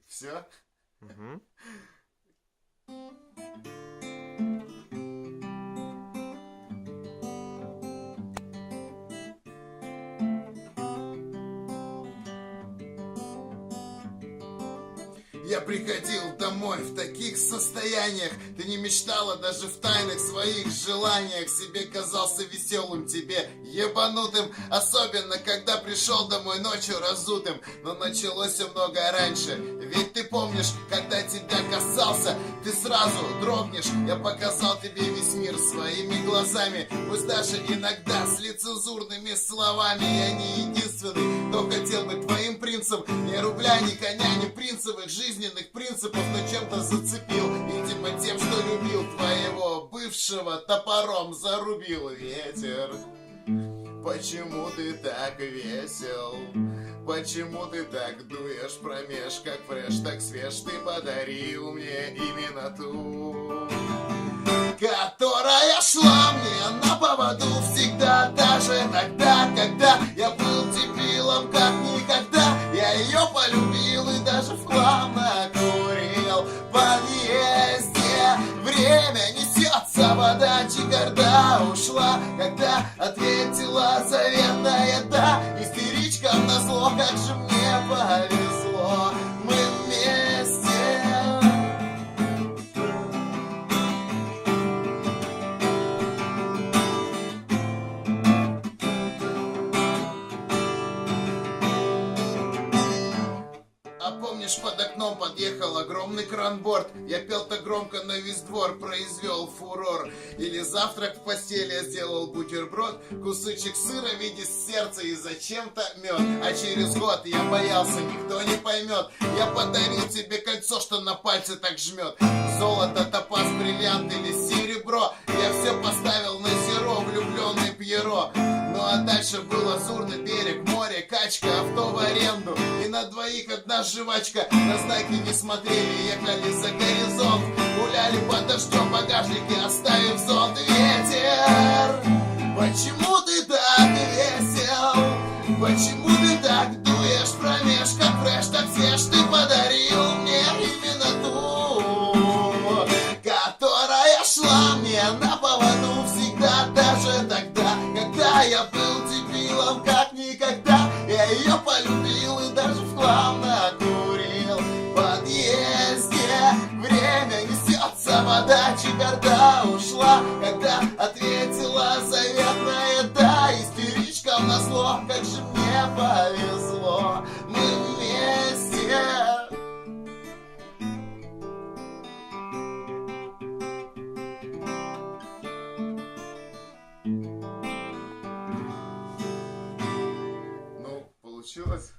Все? Мгм. Я приходил домой в таких состояниях. Ты не мечтала даже в тайных своих желаниях. Себе казался веселым, тебе ебанутым. Особенно, когда пришел домой ночью разутым. Но началось все много раньше. Ведь ты помнишь, когда тебя касался, ты сразу дрогнешь. Я показал тебе весь мир своими глазами. Пусть даже иногда с нецензурными словами. Я не единственный, кто хотел быть твоим принцем. Ни рубля, ни коня, ни принцевых жизненных принципов, но чем-то зацепил. Видимо, тем, что любил твоего бывшего, топором зарубил ветер. Почему ты так весел? Почему ты так дуешь промеж, как фреш, так свеж? Ты подарил мне именно ту, которая шла мне на поводу всегда, даже тогда, когда я был дебилом, как никогда. Я ее полюбил и даже в хлам накурил. В подъезде время несется, вода чикарда ушла, когда ответила заветная да. Истеричкам назло, как же мне повезло, мы вместе. А помнишь, под окном подъехал огромный кранборд? Я пел-то громко на весь двор, произвел фурор. Или завтрак в постели я сделал бутерброд, кусочек сыра в виде сердца и зачем-то мед. А через год я боялся, никто не поймет. Я подарил тебе кольцо, что на пальце так жмет. Золото, топаз, бриллиант или серебро. Я все поставил на зеро, влюбленный Пьеро. Ну а дальше был лазурный берег, море, качка, авто в аренду. И на двоих одна жвачка. На знаки не смотрели, ехали за горизонт. Гуляли под дождем, багажники оставив зонт. Ветер, почему ты так весел? Почему ты так дуешь промеж, как фреш, так свеж? Ты подарил мне именно ту, которая шла мне на поводу всегда, даже тогда, когда я был дебилом, как никогда. Я ее полюбил и даже в хлам накурил. В подъезде время несется, вода чикарда ушла, когда ответила заветная да. Истеричкам назло, как же мне повезло, мы вместе. Ну, получилось?